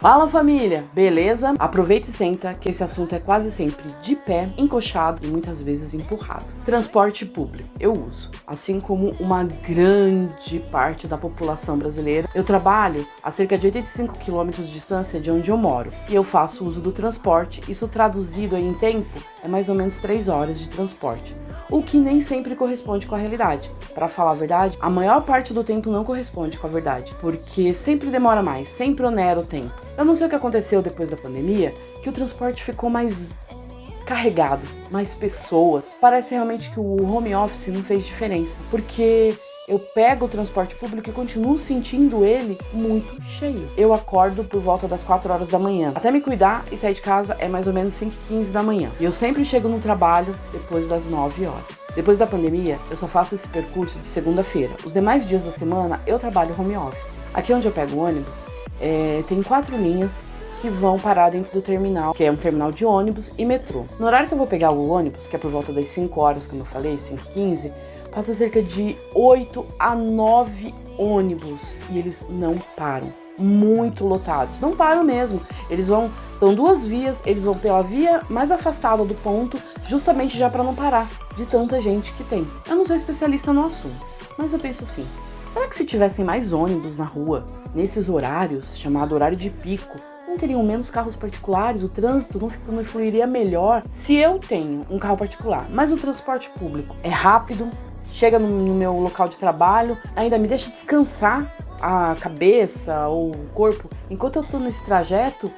Fala família, beleza? Aproveita e senta que esse assunto é quase sempre de pé, encoxado e muitas vezes empurrado. Transporte público, eu uso. Assim como uma grande parte da população brasileira, eu trabalho a cerca de 85 quilômetros de distância de onde eu moro e eu faço uso do transporte. Isso traduzido aí em tempo é mais ou menos 3 horas de transporte. O que nem sempre corresponde com a realidade. Para falar a verdade, a maior parte do tempo não corresponde com a verdade, porque sempre demora mais, sempre onera o tempo. Eu não sei o que aconteceu depois da pandemia, que o transporte ficou mais carregado, mais pessoas. Parece realmente que o home office não fez diferença, porque eu pego o transporte público e continuo sentindo ele muito cheio. Eu acordo por volta das 4 horas da manhã. Até me cuidar e sair de casa é mais ou menos 5h15 da manhã. E eu sempre chego no trabalho depois das 9 horas. Depois da pandemia, eu só faço esse percurso de segunda-feira. Os demais dias da semana, eu trabalho home office. Aqui onde eu pego o ônibus, tem 4 linhas que vão parar dentro do terminal, que é um terminal de ônibus e metrô. No horário que eu vou pegar o ônibus, que é por volta das 5 horas, como eu falei, 5h15, passa cerca de 8 a 9 ônibus e eles não param. Muito lotados. Não param mesmo. São 2 vias, eles vão pela via mais afastada do ponto, justamente já para não parar de tanta gente que tem. Eu não sou especialista no assunto, mas eu penso assim, será que se tivessem mais ônibus na rua, nesses horários, chamado horário de pico, não teriam menos carros particulares, o trânsito não fluiria melhor? Se eu tenho um carro particular, mas o transporte público é rápido, chega no meu local de trabalho, ainda me deixa descansar a cabeça ou o corpo enquanto eu tô nesse trajeto,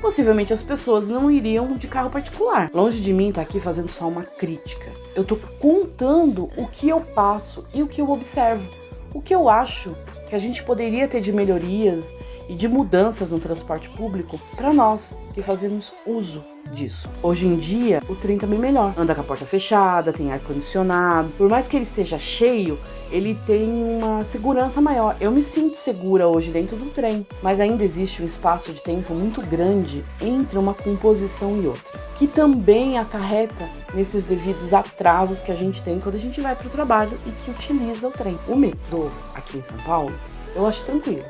possivelmente as pessoas não iriam de carro particular. Longe de mim tá aqui fazendo só uma crítica. Eu tô contando o que eu passo e o que eu observo. O que eu acho que a gente poderia ter de melhorias e de mudanças no transporte público para nós que fazemos uso disso. Hoje em dia, o trem tá bem melhor. Anda com a porta fechada, tem ar-condicionado. Por mais que ele esteja cheio, ele tem uma segurança maior. Eu me sinto segura hoje dentro do trem, mas ainda existe um espaço de tempo muito grande entre uma composição e outra, que também acarreta nesses devidos atrasos que a gente tem quando a gente vai para o trabalho e que utiliza o trem. O metrô, aqui em São Paulo, eu acho tranquilo.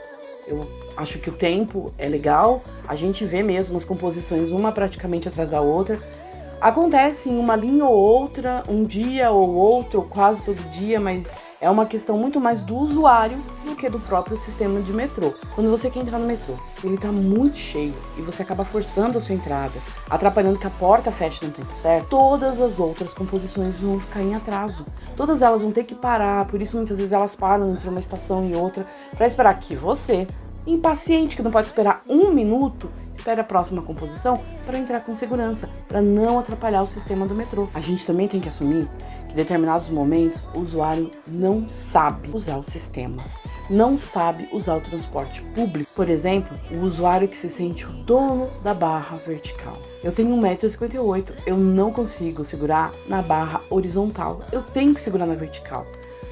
Eu acho que o tempo é legal, a gente vê mesmo as composições uma praticamente atrás da outra. Acontece em uma linha ou outra, um dia ou outro, ou quase todo dia, mas é uma questão muito mais do usuário do que do próprio sistema de metrô. Quando você quer entrar no metrô, ele tá muito cheio e você acaba forçando a sua entrada, atrapalhando que a porta feche no tempo certo, todas as outras composições vão ficar em atraso. Todas elas vão ter que parar, por isso muitas vezes elas param entre uma estação e outra, para esperar que você, impaciente que não pode esperar 1 minuto, espere a próxima composição para entrar com segurança, para não atrapalhar o sistema do metrô. A gente também tem que assumir que em determinados momentos o usuário não sabe usar o sistema, não sabe usar o transporte público. Por exemplo, o usuário que se sente o dono da barra vertical. Eu tenho 1,58 m, eu não consigo segurar na barra horizontal, eu tenho que segurar na vertical.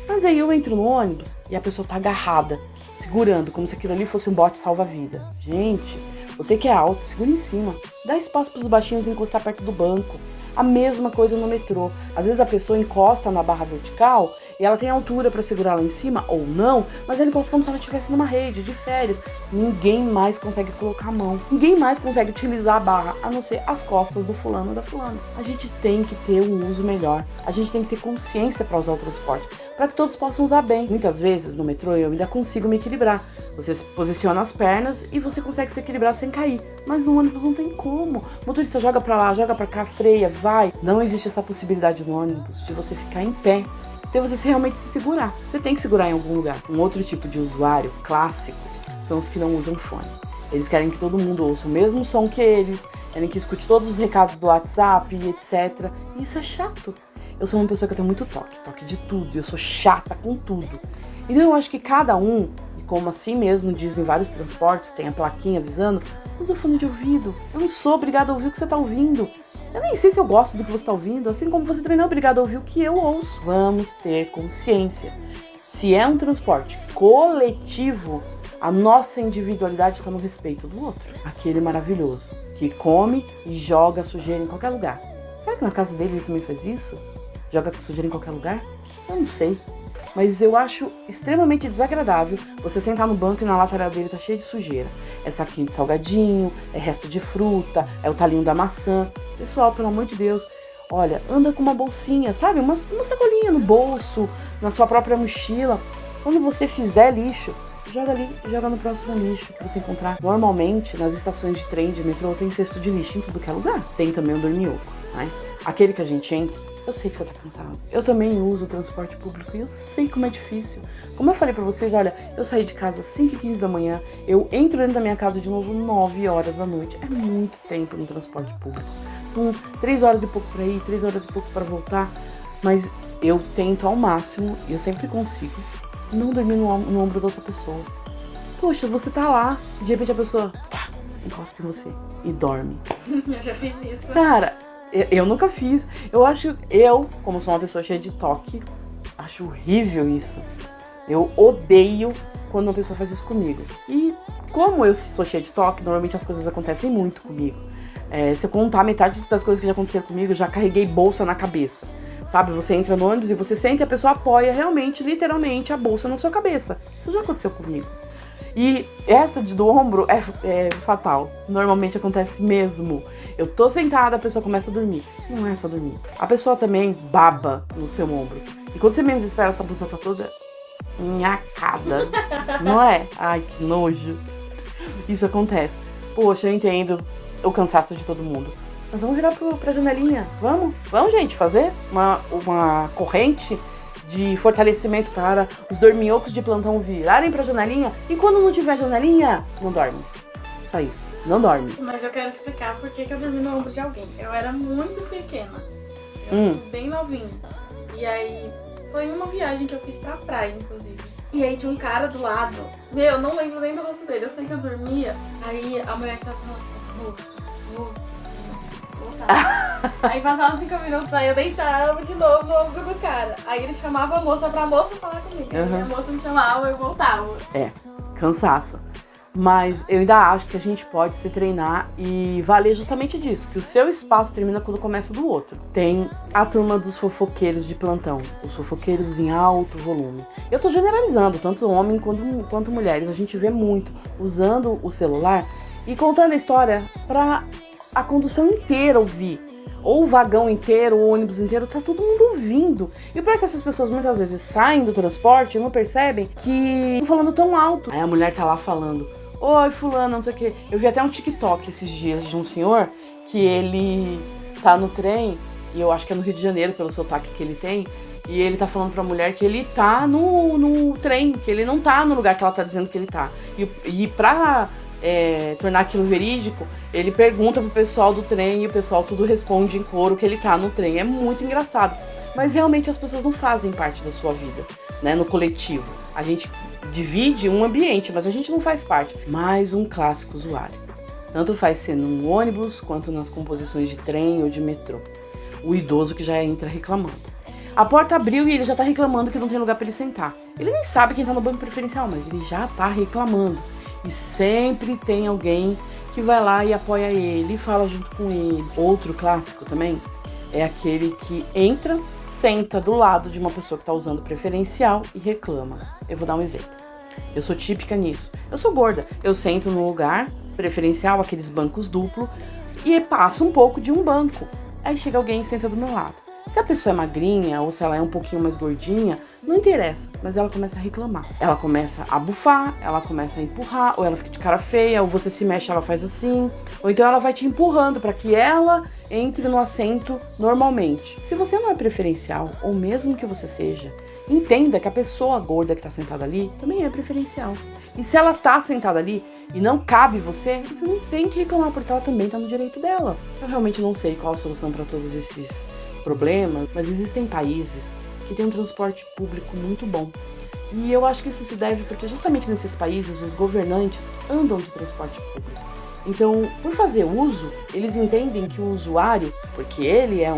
Mas aí eu entro no ônibus e a pessoa tá agarrada, segurando, como se aquilo ali fosse um bote salva-vida. Gente, você que é alto, segura em cima. Dá espaço para os baixinhos encostar perto do banco. A mesma coisa no metrô. Às vezes a pessoa encosta na barra vertical e ela tem altura para segurar lá em cima ou não, mas ela encosta como se ela estivesse numa rede de férias. Ninguém mais consegue colocar a mão. Ninguém mais consegue utilizar a barra, a não ser as costas do fulano ou da fulana. A gente tem que ter um uso melhor. A gente tem que ter consciência para usar o transporte, para que todos possam usar bem. Muitas vezes no metrô eu ainda consigo me equilibrar. Você posiciona as pernas e você consegue se equilibrar sem cair. Mas no ônibus não tem como. O motorista joga para lá, joga para cá, freia, vai. Não existe essa possibilidade no ônibus de você ficar em pé, se você realmente se segurar. Você tem que segurar em algum lugar. Um outro tipo de usuário clássico são os que não usam fone. Eles querem que todo mundo ouça o mesmo som que eles, querem que escute todos os recados do WhatsApp e etc. E isso é chato. Eu sou uma pessoa que tem muito toque de tudo, eu sou chata com tudo. Então eu acho que cada um, e como assim mesmo dizem vários transportes, tem a plaquinha avisando, usa fone de ouvido. Eu não sou obrigada a ouvir o que você está ouvindo. Eu nem sei se eu gosto do que você está ouvindo, assim como você também não é obrigado a ouvir o que eu ouço. Vamos ter consciência. Se é um transporte coletivo, a nossa individualidade está no respeito do outro. Aquele maravilhoso, que come e joga sujeira em qualquer lugar. Será que na casa dele ele também faz isso? Joga sujeira em qualquer lugar? Eu não sei. Mas eu acho extremamente desagradável você sentar no banco e na lateral dele tá cheio de sujeira. É saquinho de salgadinho, é resto de fruta, é o talinho da maçã. Pessoal, pelo amor de Deus, olha, anda com uma bolsinha, sabe? Uma sacolinha no bolso, na sua própria mochila. Quando você fizer lixo, joga ali, joga no próximo lixo que você encontrar. Normalmente, nas estações de trem, de metrô, tem cesto de lixo em tudo que é lugar. Tem também o dorminhoco, né? Aquele que a gente entra, eu sei que você tá cansado. Eu também uso o transporte público e eu sei como é difícil. Como eu falei pra vocês, olha, eu saí de casa às 5h15 da manhã, eu entro dentro da minha casa de novo 9 horas da noite. É muito tempo no transporte público. São 3 horas e pouco pra ir, 3 horas e pouco pra voltar. Mas eu tento ao máximo, e eu sempre consigo, não dormir no ombro da outra pessoa. Poxa, você tá lá, de repente a pessoa encosta em você e dorme. Eu já fiz isso. Cara, eu nunca fiz. Como sou uma pessoa cheia de toque, acho horrível isso. Eu odeio quando uma pessoa faz isso comigo. E como eu sou cheia de toque, normalmente as coisas acontecem muito comigo. Se eu contar metade das coisas que já aconteceram comigo, eu já carreguei bolsa na cabeça. Sabe, você entra no ônibus e você sente e a pessoa apoia realmente, literalmente, a bolsa na sua cabeça. Isso já aconteceu comigo. E essa do ombro é fatal. Normalmente acontece mesmo. Eu tô sentada, a pessoa começa a dormir. Não é só dormir. A pessoa também baba no seu ombro. E quando você menos espera, sua bolsa tá toda nhacada. Não é? Ai, que nojo. Isso acontece. Poxa, eu entendo o cansaço de todo mundo. Nós vamos virar pra janelinha. Vamos? Vamos, gente, fazer uma corrente de fortalecimento para os dorminhocos de plantão virarem pra janelinha. E quando não tiver janelinha, não dorme. Só isso. Não dorme. Mas eu quero explicar por que eu dormi no ombro de alguém. Eu era muito pequena. Eu era bem novinha. E aí, foi numa viagem que eu fiz pra praia, inclusive. E aí tinha um cara do lado. Eu não lembro nem do rosto dele. Eu sei que eu dormia. Aí a mulher que tava falando, moça. Aí passava 5 minutos, aí eu deitava de novo no ombro do cara. Aí ele chamava a moça pra moça falar comigo. Aí a moça me chamava, eu voltava. Cansaço. Mas eu ainda acho que a gente pode se treinar e valer justamente disso, que o seu espaço termina quando começa o do outro. Tem a turma dos fofoqueiros de plantão, os fofoqueiros em alto volume. Eu tô generalizando, tanto homem quanto mulheres. A gente vê muito usando o celular e contando a história pra a condução inteira ouvir. Ou o vagão inteiro, ou o ônibus inteiro, tá todo mundo ouvindo. E o pior é que essas pessoas muitas vezes saem do transporte e não percebem que estão falando tão alto. Aí a mulher tá lá falando, oi fulano, não sei o quê. Eu vi até um TikTok esses dias de um senhor que ele tá no trem, e eu acho que é no Rio de Janeiro pelo sotaque que ele tem, e ele tá falando pra mulher que ele tá no trem, que ele não tá no lugar que ela tá dizendo que ele tá. E pra tornar aquilo verídico, ele pergunta pro pessoal do trem e o pessoal tudo responde em coro que ele tá no trem. É muito engraçado. Mas realmente as pessoas não fazem parte da sua vida, né? No coletivo. A gente divide um ambiente, mas a gente não faz parte. Mais um clássico usuário. Tanto faz ser num ônibus quanto nas composições de trem ou de metrô. O idoso que já entra reclamando. A porta abriu e ele já tá reclamando que não tem lugar pra ele sentar. Ele nem sabe quem tá no banco preferencial, mas ele já tá reclamando. E sempre tem alguém que vai lá e apoia ele e fala junto com ele. Outro clássico também é aquele que entra, senta do lado de uma pessoa que tá usando preferencial e reclama. Eu vou dar um exemplo. Eu sou típica nisso. Eu sou gorda. Eu sento num lugar preferencial, aqueles bancos duplos, e passo um pouco de um banco. Aí chega alguém e senta do meu lado. Se a pessoa é magrinha ou se ela é um pouquinho mais gordinha, não interessa, mas ela começa a reclamar. Ela começa a bufar, ela começa a empurrar, ou ela fica de cara feia, ou você se mexe, ela faz assim, ou então ela vai te empurrando para que ela entre no assento normalmente. Se você não é preferencial, ou mesmo que você seja, entenda que a pessoa gorda que tá sentada ali também é preferencial. E se ela tá sentada ali e não cabe você não tem que reclamar, porque ela também tá no direito dela. Eu realmente não sei qual a solução para todos esses problemas, mas existem países que têm um transporte público muito bom. E eu acho que isso se deve porque justamente nesses países os governantes andam de transporte público. Então, por fazer uso, eles entendem que o usuário, porque ele é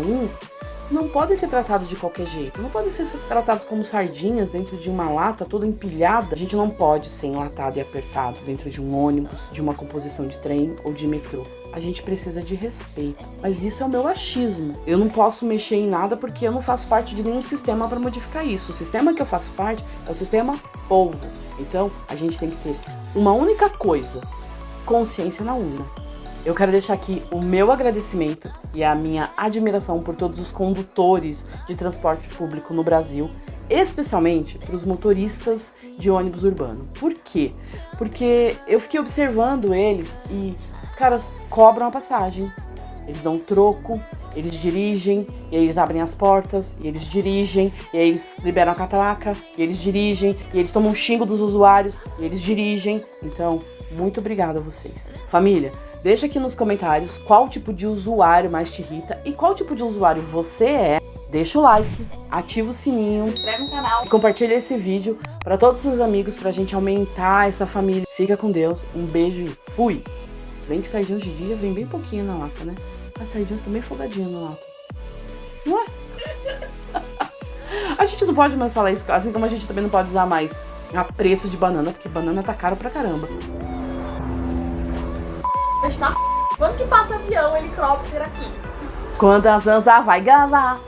não podem ser tratados de qualquer jeito. Não podem ser tratados como sardinhas dentro de uma lata toda empilhada. A gente não pode ser enlatado e apertado dentro de um ônibus, de uma composição de trem ou de metrô. A gente precisa de respeito. Mas isso é o meu achismo. Eu não posso mexer em nada porque eu não faço parte de nenhum sistema para modificar isso. O sistema que eu faço parte é o sistema povo. Então, a gente tem que ter uma única coisa: consciência na urna. Eu quero deixar aqui o meu agradecimento e a minha admiração por todos os condutores de transporte público no Brasil, especialmente para os motoristas de ônibus urbano. Por quê? Porque eu fiquei observando eles e os caras cobram a passagem, eles dão troco, eles dirigem, e aí eles abrem as portas, e eles dirigem, e aí eles liberam a catraca, e eles dirigem, e eles tomam um xingo dos usuários, e eles dirigem. Então, muito obrigada a vocês. Família, deixa aqui nos comentários qual tipo de usuário mais te irrita e qual tipo de usuário você é. Deixa o like, ativa o sininho, Se inscreve no canal e compartilha esse vídeo para todos os seus amigos pra gente aumentar essa família. Fica com Deus, um beijo e fui! Se bem que sardinhas de dia vem bem pouquinho na lata, né? As sardinhas estão bem folgadinhas na lata. Não é? A gente não pode mais falar isso, assim como a gente também não pode usar mais a preço de banana, porque banana tá caro pra caramba. Quando que passa avião, helicóptero aqui? Quando a Zanza vai gravar.